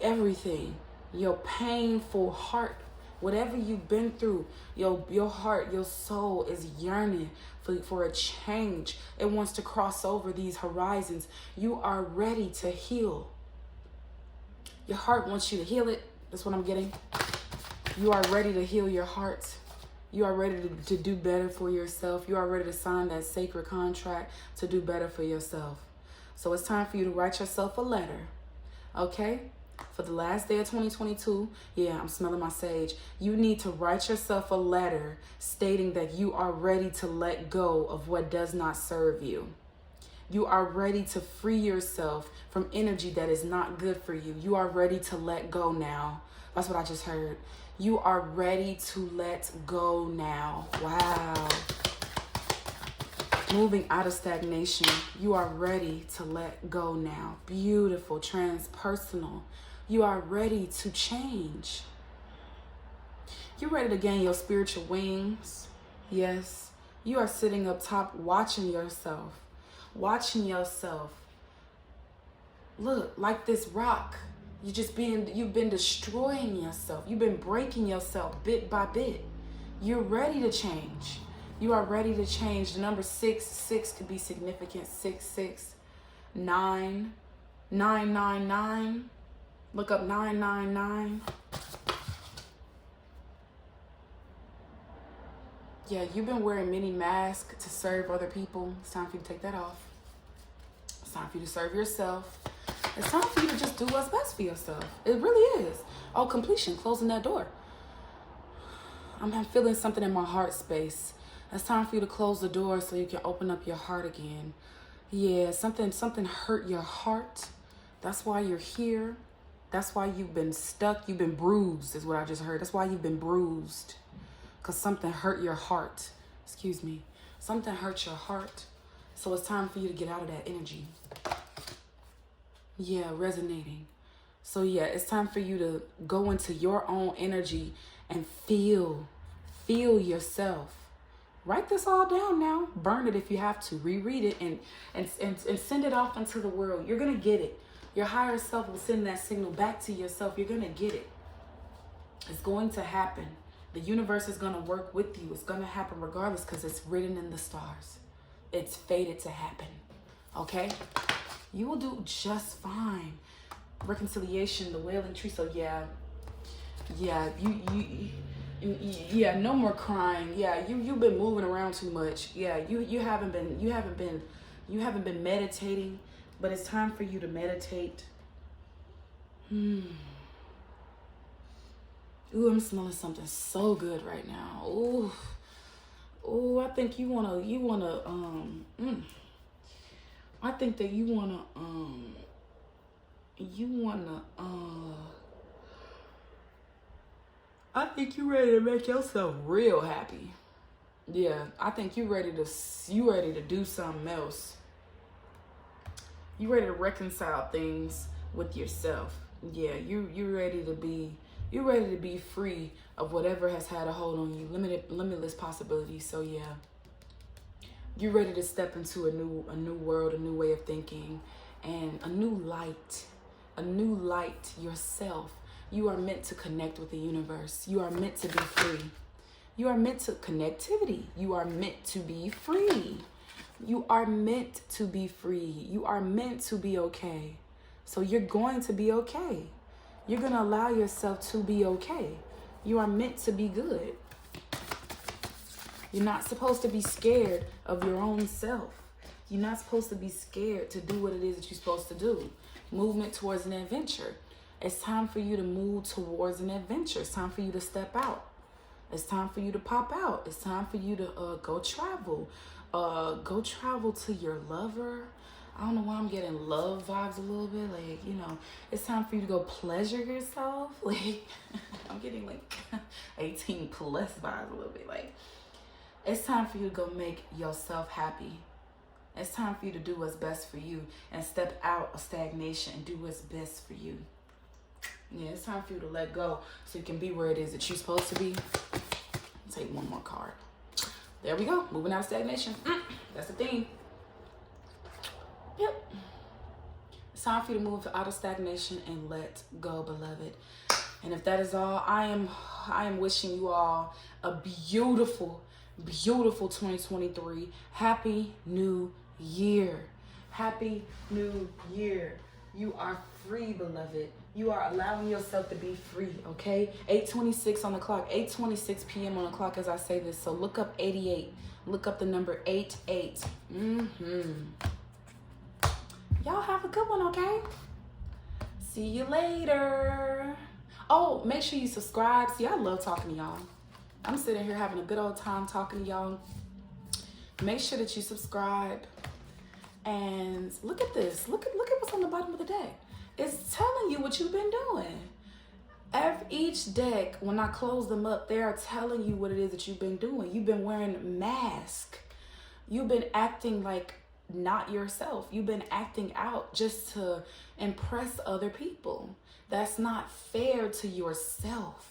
everything, your painful heart. Whatever you've been through, your heart, your soul is yearning for a change. It wants to cross over these horizons. You are ready to heal. Your heart wants you to heal it. That's what I'm getting. You are ready to heal your heart. You are ready to do better for yourself. You are ready to sign that sacred contract to do better for yourself. So it's time for you to write yourself a letter. Okay? For the last day of 2022, yeah, I'm smelling my sage. You need to write yourself a letter stating that you are ready to let go of what does not serve you. You are ready to free yourself from energy that is not good for you. You are ready to let go now. That's what I just heard. You are ready to let go now. Wow. Moving out of stagnation. You are ready to let go now. Beautiful, transpersonal. You are ready to change. You're ready to gain your spiritual wings. Yes. You are sitting up top watching yourself. Watching yourself. Look, like this rock. You've been destroying yourself. You've been breaking yourself bit by bit. You're ready to change. You are ready to change. The number 6 could be significant. 6, 9, 9. Look up 999. Yeah, you've been wearing many masks to serve other people. It's time for you to take that off. It's time for you to serve yourself. It's time for you to just do what's best for yourself. It really is. Oh, completion, closing that door. I'm feeling something in my heart space. It's time for you to close the door so you can open up your heart again. Yeah, something hurt your heart. That's why you're here. That's why you've been stuck. You've been bruised is what I just heard. That's why you've been bruised. Because something hurt your heart. Excuse me. Something hurt your heart. So it's time for you to get out of that energy. Yeah, resonating. So yeah, it's time for you to go into your own energy and feel yourself. Write this all down now. Burn it if you have to. Reread it and send it off into the world. You're going to get it. Your higher self will send that signal back to yourself. You're going to get it. It's going to happen. The universe is going to work with you. It's going to happen regardless because it's written in the stars. It's fated to happen. Okay? You will do just fine. Reconciliation, the wailing tree. So yeah, yeah, no more crying. Yeah, you've been moving around too much. Yeah, you haven't been meditating, but it's time for you to meditate. Ooh, I'm smelling something so good right now. Ooh, I think I think that you wanna I think you're ready to make yourself real happy. Yeah, I think you ready to do something else. You ready to reconcile things with yourself. Yeah, you're ready to be free of whatever has had a hold on you, limitless possibilities. So yeah, you're ready to step into a new world, a new way of thinking, and a new light yourself. You are meant to connect with the universe. You are meant to be free. You are meant to connectivity. You are meant to be free. You are meant to be free. You are meant to be okay. So you're going to be okay. You're going to allow yourself to be okay. You are meant to be good. You're not supposed to be scared of your own self. You're not supposed to be scared to do what it is that you're supposed to do. Movement towards an adventure. It's time for you to move towards an adventure. It's time for you to step out. It's time for you to pop out. It's time for you to go travel. Go travel to your lover. I don't know why I'm getting love vibes a little bit. Like, you know, it's time for you to go pleasure yourself. Like, I'm getting like 18 plus vibes a little bit. Like, it's time for you to go make yourself happy. It's time for you to do what's best for you and step out of stagnation and do what's best for you. Yeah, it's time for you to let go so you can be where it is that you're supposed to be. I'll take one more card. There we go. Moving out of stagnation. That's the theme. Yep. It's time for you to move out of stagnation and let go, beloved. And if that is all, I am wishing you all a beautiful, beautiful 2023. Happy New Year. Happy New Year. You are free, beloved. You are allowing yourself to be free, okay? 8:26 on the clock, 8:26 p.m. on the clock as I say this. So look up 88. Look up the number 88. Y'all have a good one, okay? See you later. Oh, make sure you subscribe. See, I love talking to y'all. I'm sitting here having a good old time talking to y'all. Make sure that you subscribe. And look at this. Look at what's on the bottom of the deck. It's telling you what you've been doing. Each deck, when I close them up, they are telling you what it is that you've been doing. You've been wearing a mask. You've been acting like not yourself. You've been acting out just to impress other people. That's not fair to yourself.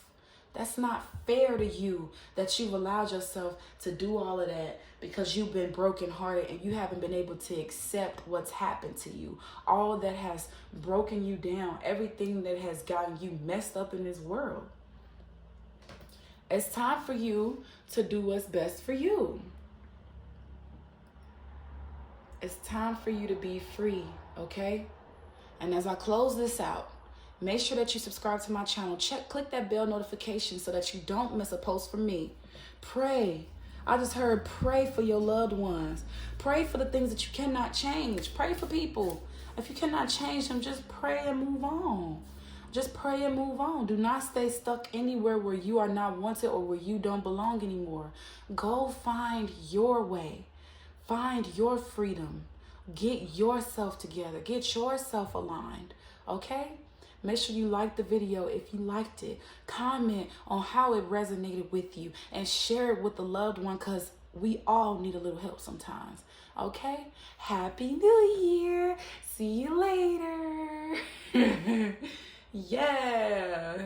That's not fair to you that you've allowed yourself to do all of that because you've been brokenhearted and you haven't been able to accept what's happened to you. All that has broken you down, everything that has gotten you messed up in this world. It's time for you to do what's best for you. It's time for you to be free, okay? And as I close this out, make sure that you subscribe to my channel. Click that bell notification so that you don't miss a post from me. Pray. I just heard pray for your loved ones. Pray for the things that you cannot change. Pray for people. If you cannot change them, just pray and move on. Just pray and move on. Do not stay stuck anywhere where you are not wanted or where you don't belong anymore. Go find your way. Find your freedom. Get yourself together. Get yourself aligned. Okay? Make sure you like the video if you liked it. Comment on how it resonated with you and share it with a loved one, because we all need a little help sometimes. Okay? Happy New Year. See you later. Yeah.